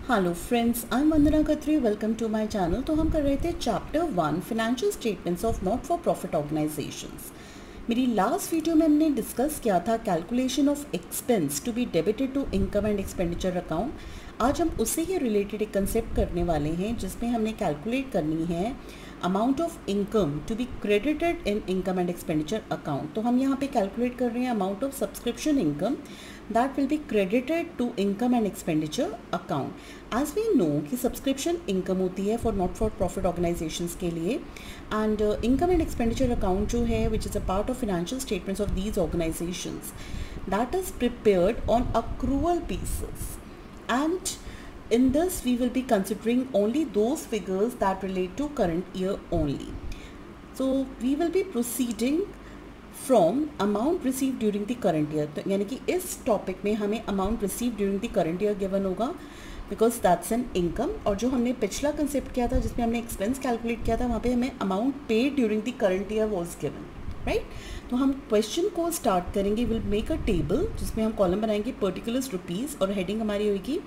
Hello friends, I am Vandana Khatri. Welcome to my channel. तो हम कर रहे थे chapter 1 financial statements of not for profit organisations. मेरी लास्ट वीडियो में हमने डिस्कस किया था calculation of expense to be debited to income and expenditure account. आज हम उससे ही रिलेटेड एक कंसेप्ट करने वाले हैं जिसमें हमने कैलकुलेट करनी है amount of income to be credited in income and expenditure account. तो हम यहाँ पे कैलकुलेट कर रहे हैं amount of subscription income that will be credited to income and expenditure account. As we know कि subscription income होती है for not for profit organizations के लिए, and income and expenditure account जो है which is a part of financial statements of these organizations, that is prepared on accrual basis, and in this we will be considering only those figures that relate to current year only. So we will be proceeding from amount receive during the current year. तो यानी कि इस topic में हमें amount receive during the current year given होगा because that's an income. और जो हमने पिछला कंसेप्ट किया था जिसमें हमने एक्सपेंस कैलकुलेट किया था वहाँ पे हमें amount paid during the current year was given, right. तो हम क्वेश्चन को स्टार्ट करेंगे। विल मेक अ टेबल जिसमें हम कॉलम बनाएंगे पर्टिकुलर्स रुपीज़ और हेडिंग हमारी होगी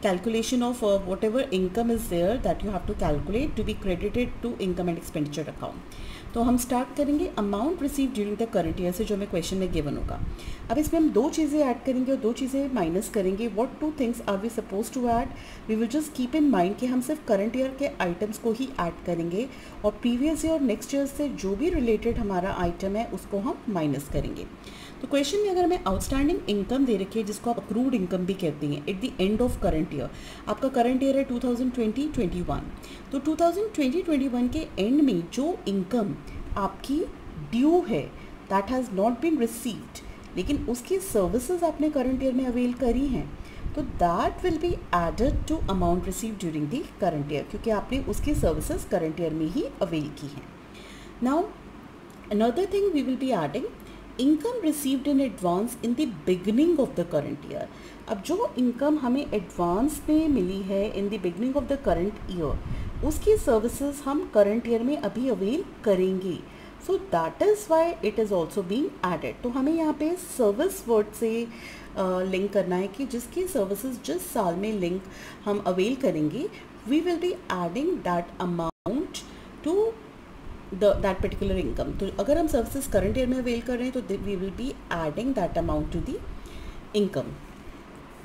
calculation of whatever income is there that you have to calculate to be credited to income and expenditure account. तो हम स्टार्ट करेंगे amount receive during the current year से जो हमें क्वेश्चन में गिवन होगा। अब इसमें हम दो चीज़ें ऐड करेंगे और दो चीज़ें माइनस करेंगे। What two things are we suppose to add? We will just keep in mind कि हम सिर्फ करंट ईयर के आइटम्स को ही ऐड करेंगे और प्रीवियस ईयर और नेक्स्ट ईयर से जो भी रिलेटेड हमारा आइटम है उसको हम माइनस करेंगे। तो क्वेश्चन में अगर हमें आउटस्टैंडिंग इनकम दे रखी है जिसको आप अक्रूड इनकम भी कहते हैं eight the end of current year, आपका करंट ईयर है 2020-21। तो 2020-21 के एंड में जो इनकम आपकी ड्यू है that has not been received, लेकिन उसकी सर्विसेज आपने करंट ईयर में अवेल करी हैं, तो that will be added to amount receive during the current year क्योंकि आपने उसकी सर्विसेज करंट ईयर में ही अवेल की हैं। Now another thing we will be adding income received in advance in the beginning of the current year. अब जो income हमें advance में मिली है in the beginning of the current year उसकी सर्विसेज हम करंट ईयर में अभी अवेल करेंगे। So that is why it is also being added. तो हमें यहाँ पे सर्विस वर्ड से लिंक करना है कि जिसकी सर्विसेज जिस साल में लिंक हम अवेल करेंगे we will be adding that amount to that particular income. तो अगर हम सर्विसेज करंट ईयर में अवेल कर रहे हैं तो we will be adding that amount to the income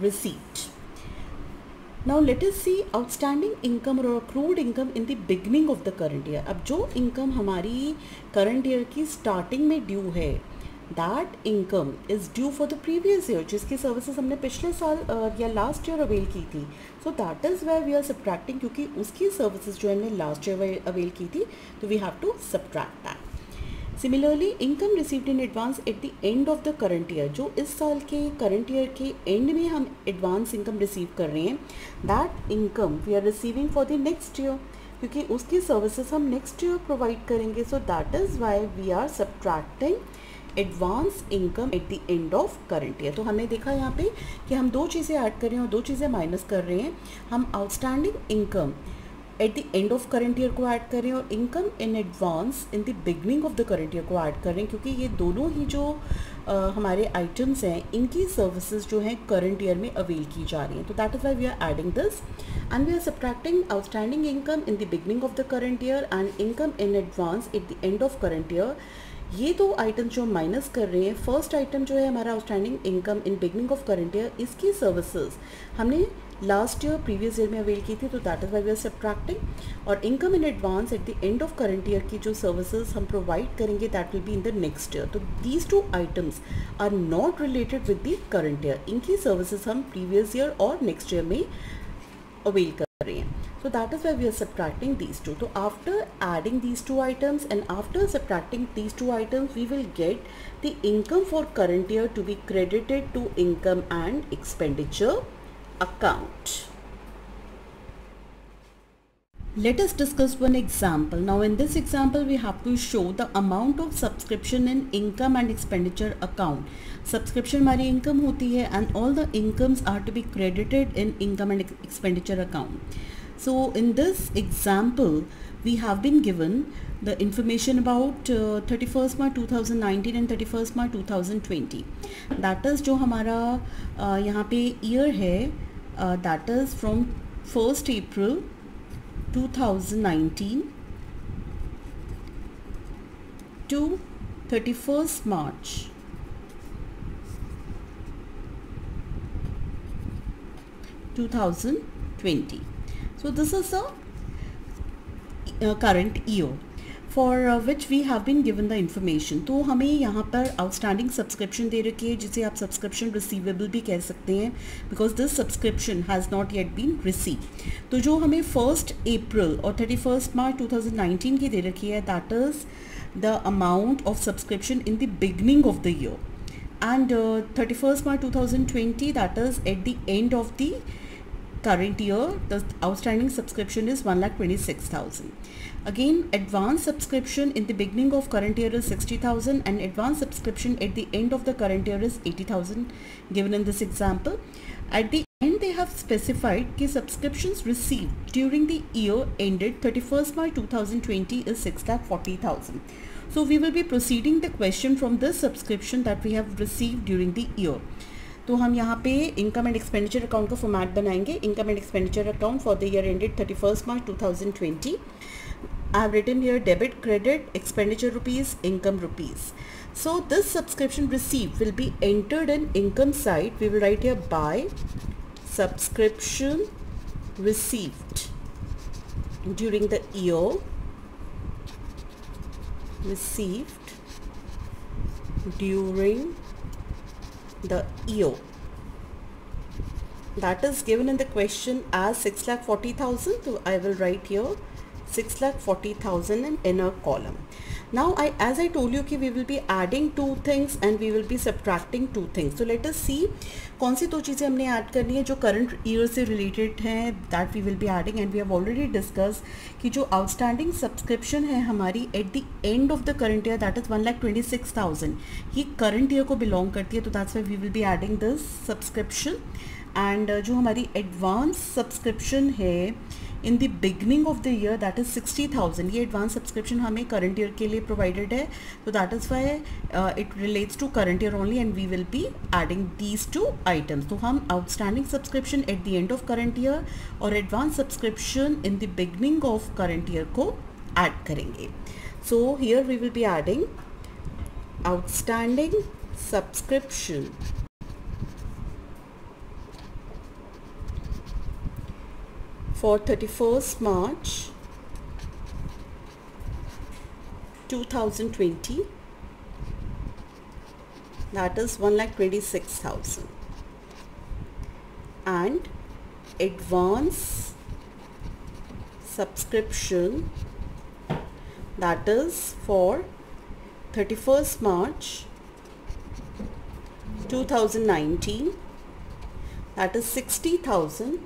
received. Now let us see outstanding income or accrued income in the beginning of the current year। अब जो इनकम हमारी current year की starting में due है that income is due for the previous year जिसकी services हमने पिछले साल या लास्ट ईयर अवेल की थी। So that is where we are subtracting क्योंकि उसकी सर्विसेज जो हमने लास्ट ईयर अवेल की थी तो we have to subtract that. Similarly income received in advance at the end of the current year, जो इस साल के करंट ईयर के एंड में हम एडवांस इनकम रिसीव कर रहे हैं that income we are receiving for the next year क्योंकि उसकी सर्विसेज हम नेक्स्ट ईयर प्रोवाइड करेंगे। So that is why we are subtracting advance income at the end of current year. तो हमने देखा यहाँ पे कि हम दो चीज़ें ऐड कर रहे हैं और दो चीज़ें माइनस कर रहे हैं। हम outstanding income at the end of current year को ऐड करें और income in advance in the beginning of the current year को ऐड करें क्योंकि ये दोनों ही जो हमारे आइटम्स हैं इनकी सर्विसेज जो हैं करंट ईयर में अवेल की जा रही हैं। तो that is why we are adding this and we are subtracting outstanding income in the beginning of the current year and income in advance at the end of current year. ये दो item जो minus कर रहे हैं, first item जो है हमारा outstanding income in beginning of current year इसकी सर्विसेज हमने लास्ट ईयर प्रीवियस ईयर में अवेल की थी तो that is why we are subtracting, और income in advance at the end of current year की जो सर्विसेज हम प्रोवाइड करेंगे that will be in the next year. तो these two items are not related with the current year, इनकी services हम previous year और next year में avail कर रहे हैं। So that is why we are subtracting these two. So after adding these two items and after subtracting these two items, we will get the income for current year to be credited to income and expenditure account. Let us discuss one example. Now in this example we have to show the amount of subscription in income and expenditure account. Subscription हमारी income होती है and all the incomes are to be credited in income and expenditure account. So in this example we have been given the information about 31st March 2019 and 31st March 2020. That is जो हमारा यहाँ पे year है that is from 1st April 2019 to 31st March 2020. So this is a current year for which we have been given the information. तो हमें यहाँ पर outstanding subscription दे रखी है जिसे आप subscription receivable भी कह सकते हैं, because this subscription has not yet been received. तो जो हमें 1st April और 31st March 2019 की दे रखी है, that is the amount of subscription in the beginning of the year, and 31st March 2020, that is at the end of the current year, the outstanding subscription is 1,26,000. Again, advance subscription in the beginning of current year is 60,000 and advance subscription at the end of the current year is 80,000 given in this example. At the end they have specified कि subscriptions received during the year ended 31st March 2020 is 6,40,000. So we will be proceeding the question from this subscription that we have received during the year. तो हम यहाँ पे income and expenditure account का format बनाएंगे. Income and expenditure account for the year ended 31st March 2020. I have written here debit, credit, expenditure rupees, income rupees. So this subscription received will be entered in income side. We will write here by subscription received during the year, received during the year, that is given in the question as 6,40,000. So I will write here 6,40,000 in inner column. Now as I told you कि we will be adding two things and we will be subtracting two things. So let us see कौन सी दो चीज़ें हमने add करनी है जो current year से related हैं, that we will be adding. And we have already discussed कि जो outstanding subscription है हमारी at the end of the current year, that is 1,26,000, ये current year को belong करती है, तो that's why we will be adding this subscription. And जो हमारी advance subscription है in the beginning of the year, that is 60,000, ये advance subscription हमें current year के लिए provided है, so that is why it relates to current year only and we will be adding these two items. तो हम outstanding subscription at the end of current year और advance subscription in the beginning of current year को add करेंगे. So here we will be adding outstanding subscription for 31st March 2020, that is 1,26,000, and advance subscription, that is for 31st March 2019, that is 60,000.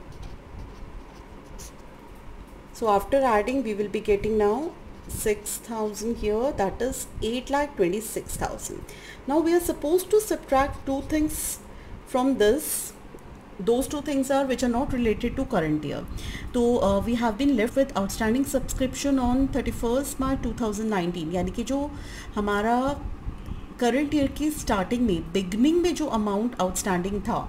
So after adding we will be getting now 6,000 here, that is 8,26,000. Now we are supposed to subtract two things from this. Those two things are which are not related to current year. So we have been left with outstanding subscription on 31st March 2019, यानी कि जो हमारा current year की starting में beginning में जो amount outstanding था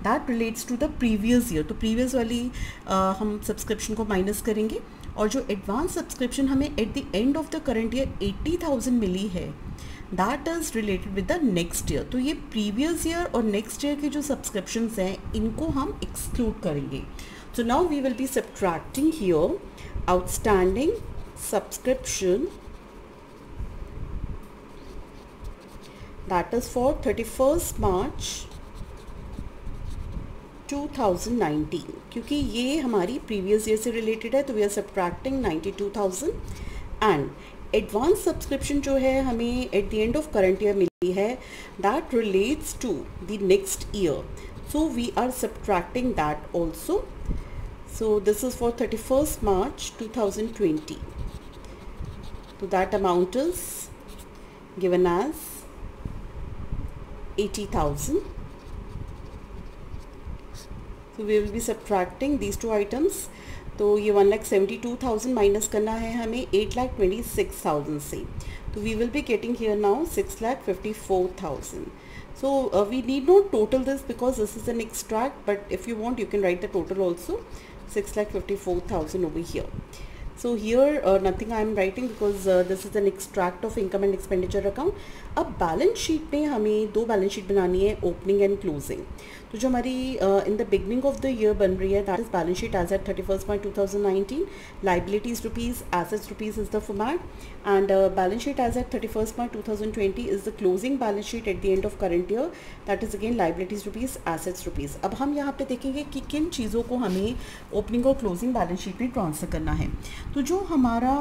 that relates to the previous year. तो प्रीवियस वाली हम सब्सक्रिप्शन को माइनस करेंगे और जो एडवांस सब्सक्रिप्शन हमें at the end of the current year 80,000 मिली है that is related with the next year. तो ये प्रीवियस ईयर और नेक्स्ट ईयर के जो सब्सक्रिप्शंस हैं इनको हम एक्सक्लूड करेंगे. So now we will B subtracting here outstanding subscription that is for 31st March 2019, क्योंकि ये हमारी प्रीवियस ईयर से रिलेटेड है तो we are subtracting 92,000. And advance subscription जो है हमें at the end of current year मिली है that relates to the next year, so we are subtracting that also. So this is for 31st March 2020. So that amount is given as 80,000. So we will be subtracting these two items. तो ये 1,72,000 minus करना है हमें 8,26,000 से. तो we will be getting here now 6,54,000. So we need not total this because this is an extract, but if you want you can write the total also. 6,54,000 over here. So here nothing I am writing because this is an extract of income and expenditure account. अब balance sheet में हमें दो balance sheet बनानी है, opening and closing. तो जो हमारी in the beginning of the year बन रही है, that is balance sheet as at 31/2019. Liabilities rupees, assets rupees is the format. And balance sheet as at 31/2020 is the closing balance sheet at the end of current year. That is again liabilities rupees, assets rupees. अब हम यहाँ पे देखेंगे कि किन चीज़ों को हमें ओपनिंग और क्लोजिंग बैलेंस शीट में ट्रांसफर करना है. तो जो हमारा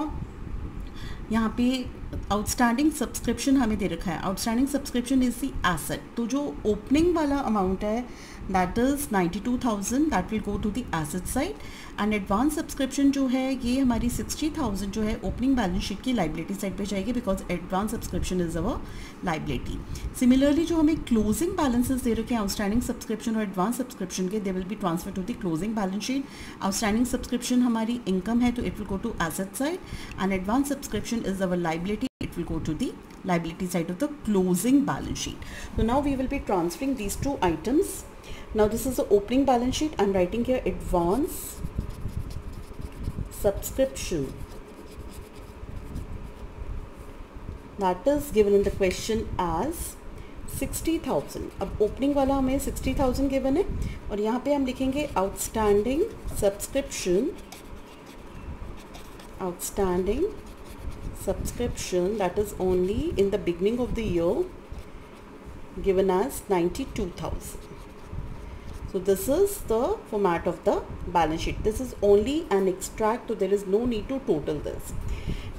यहाँ पे आउटस्टैंडिंग सब्सक्रिप्शन हमें दे रखा है, outstanding subscription is the asset. तो जो ओपनिंग वाला अमाउंट है that is 92,000, that will go to the asset side. And advance subscription जो है ये हमारी 60,000 जो है ओपनिंग बैलेंस शीट की लाइबिलिटी साइड पे जाएगी because advance subscription is our liability. Similarly जो हमें क्लोजिंग बैलेंसेस दे रखे हैं आउटस्टैंडिंग सब्सक्रिप्शन और एडवांस सब्सक्रिप्शन के, they will be transfer to the closing balance sheet. Outstanding subscription हमारी इनकम है तो it will go to asset side, and advance subscription is our liability, it will go to the liability side of the closing balance sheet. So now we will be transferring these two items. Now this is the opening balance sheet. I'm writing here advance subscription, that is given in the question as 60,000. अब opening वाला हमें 60,000 given है और यहाँ पे हम लिखेंगे outstanding subscription, outstanding subscription that is only in the beginning of the year given as 92,000. So this is the format of the balance sheet. This is only an extract, so there is no need to total this.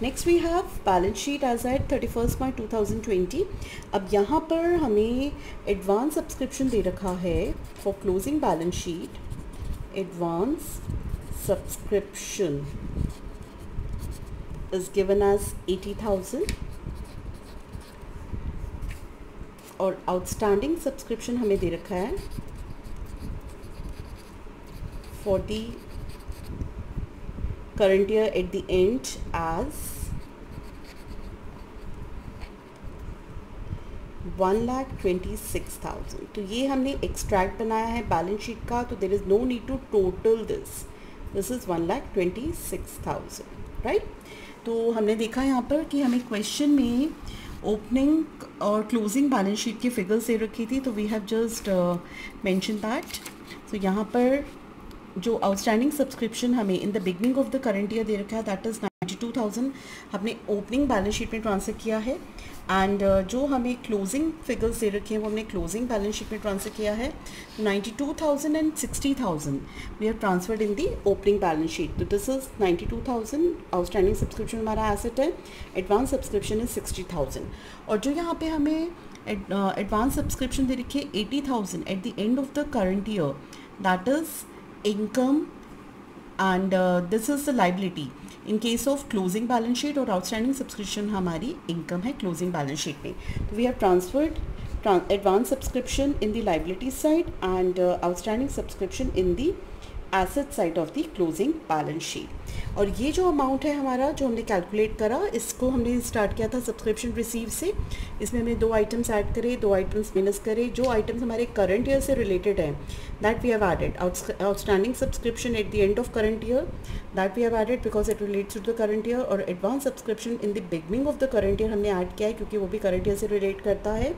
Next we have balance sheet as at 31/2020. अब यहाँ पर हमें advance subscription दे रखा है for closing balance sheet. Advance subscription is given as 80,000 और outstanding subscription हमें दे रखा है for the current year at the end as 1,26,000. तो ये हमने एक्सट्रैक्ट बनाया है बैलेंस शीट का, तो there is no need to total this. This is 1,26,000, right. तो हमने देखा यहाँ पर कि हमें क्वेश्चन में ओपनिंग और क्लोजिंग बैलेंस शीट की फिगर्स दे रखी थी, तो we have just mention that. तो यहाँ पर जो आउटस्टैंडिंग सब्सक्रिप्शन हमें in the beginning of the current year दे रखा है दैट इज़ 92,000 हमने ओपनिंग बैलेंस शीट में ट्रांसफर किया है. एंड जो हमें क्लोजिंग फिगर्स दे रखे हैं वो हमने क्लोजिंग बैलेंस शीट में ट्रांसफर किया है. 92,000 and 60,000 we have transferred in the opening balance sheet. तो दिस इज 92,000 आउटस्टैंडिंग सब्सक्रिप्शन हमारा एसेट है, एडवांस सब्सक्रिप्शन इज 60,000. और जो यहाँ पे हमें एडवांस सब्सक्रिप्शन दे रखी है 80,000 at the end of the current year, that is income and this is the liability. In case of closing balance sheet और आउटस्टैंडिंग सब्सक्रिप्शन हमारी इनकम है क्लोजिंग बैलेंस शीट में. तो we have transferred advance subscription in the liability side and outstanding subscription in the asset side of the closing balance sheet. और ये जो amount है हमारा जो हमने कैलकुलेट करा, इसको हमने स्टार्ट किया था सब्सक्रिप्शन रिसीव से. इसमें हमने दो आइटम्स ऐड करे, दो आइटम्स माइनस करे. जो आइटम्स हमारे करंट ईयर से रिलेटेड हैं that we have added. Outstanding subscription at the end of current year that we have added because it relates to the current year. और advance subscription in the beginning of the current year हमने add किया है क्योंकि वो भी current year से relate करता है.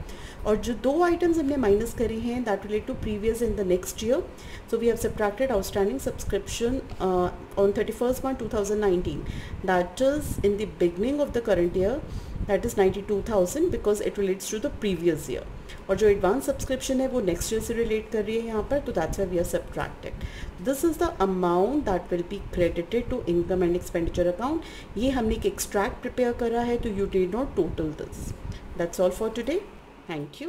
और जो दो आइटम्स हमने माइनस करी हैं that relate to previous in the next year. So we have subtracted outstanding subscription on 31/2019 that is in the beginning of the current year, that is 92,000 because it relates to the previous year. और जो advance subscription है वो next year से relate कर रही है यहाँ पर, तो that's why we are subtracted. This is the amount that will be credited to income and expenditure account. ये हमने एक एक्सट्रैक्ट प्रिपेयर करा है, तो you did not total this. That's all for today. Thank you.